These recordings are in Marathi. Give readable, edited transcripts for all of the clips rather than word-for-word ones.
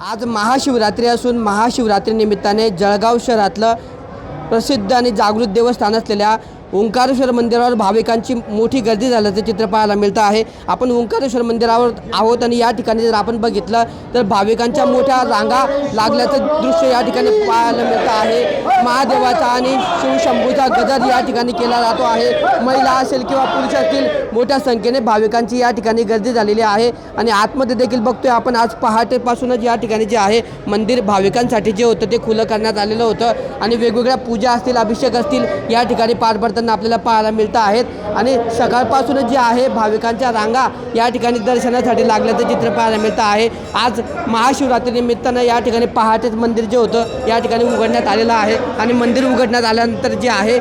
आज महाशिवरात्री असून महाशिवरात्री निमित्ताने जळगाव शहरातलं प्रसिद्ध आणि जागृत देवस्थान असलेल्या ओंकारेश्वर मंदिरावर भाविकांची मोठी गर्दी झाल्याचं चित्र पाहायला मिळतं आहे। आपण ओंकारेश्वर मंदिरावर आहोत आणि या ठिकाणी जर आपण बघितलं तर भाविकांच्या मोठ्या रांगा लागल्याचं दृश्य या ठिकाणी पाहायला मिळतं आहे। महादेवाचा आणि शिवशंभूचा गजर या ठिकाणी केला जातो आहे। महिला असेल किंवा पुरुष असतील मोठ्या संख्येने भाविकांची या ठिकाणी गर्दी झालेली आहे आणि आतमध्ये देखील बघतोय आपण आज पहाटेपासूनच या ठिकाणी जे आहे मंदिर भाविकांसाठी जे होतं ते खुलं करण्यात आलेलं होतं आणि वेगवेगळ्या पूजा असतील, अभिषेक असतील या ठिकाणी पार पडतात आपल्याला पाहायला मिळत आहेत आणि सकाळपासूनच जे आहे भाविकांच्या रांगा या ठिकाणी दर्शनासाठी लागल्याचं चित्र पाहायला मिळतं आहे। आज महाशिवरात्री निमित्तानं या ठिकाणी पहाटेच मंदिर जे होतं या ठिकाणी उघडण्यात आलेलं आहे आणि मंदिर उघडण्यात आल्यानंतर जे आहे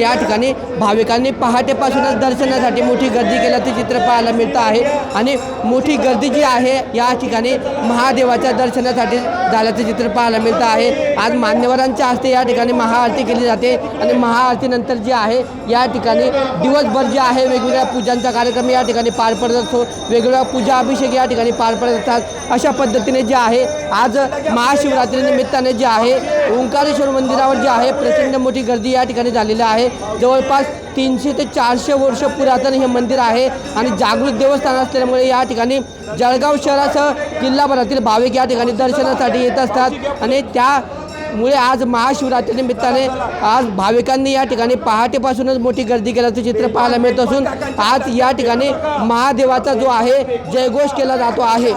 या ठिकाणी भाविकांनी पहाटेपासूनच दर्शनासाठी मोठी गर्दी केल्याचं चित्र पाहायला मिळतं आहे आणि मोठी गर्दी जी आहे या ठिकाणी महादेवाच्या दर्शनासाठी झाल्याचं चित्र पाहायला मिळतं आहे। आज मान्यवरांच्या हस्ते या ठिकाणी महाआरती केली जाते आणि महाआरतीनंतर जे आहे या ठिकाणी दिवसभर जे आहे वेगवेगळ्या पूजांचा कार्यक्रम या ठिकाणी पार पडत असतो, वेगवेगळ्या पूजा अभिषेक या ठिकाणी पार पडत असतात। अशा पद्धतीने जे आहे आज महाशिवरात्री निमित्ताने जे आहे ओंकारेश्वर मंदिरावर जे आहे प्रचंड मोठी गर्दी या ठिकाणी झालेली आहे। जवळपास 300 ते 400 वर्ष पुरातन हे मंदिर आहे आणि जागृत देवस्थान असल्यामुळे या ठिकाणी जळगाव शहरासह जिल्हाभरातील भाविक या ठिकाणी दर्शनासाठी येत असतात आणि त्यामुळे आज महाशिवरात्री निमित्ताने आज भाविकांनी या ठिकाणी पहाटेपासूनच मोठी गर्दी केल्याचं चित्र पाहायला मिळत असून आज या ठिकाणी महादेवाचा जो आहे जयघोष केला जातो आहे।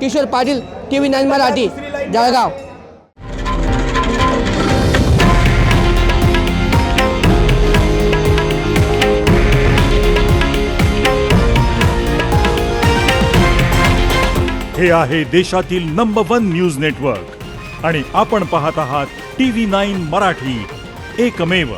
किशोर पाटील, TV9 मराठी, जळगाव। हे आहे देशातील नंबर 1 न्यूज नेटवर्क आणि आपण पाहत आहात TV9 मराठी, एकमेव।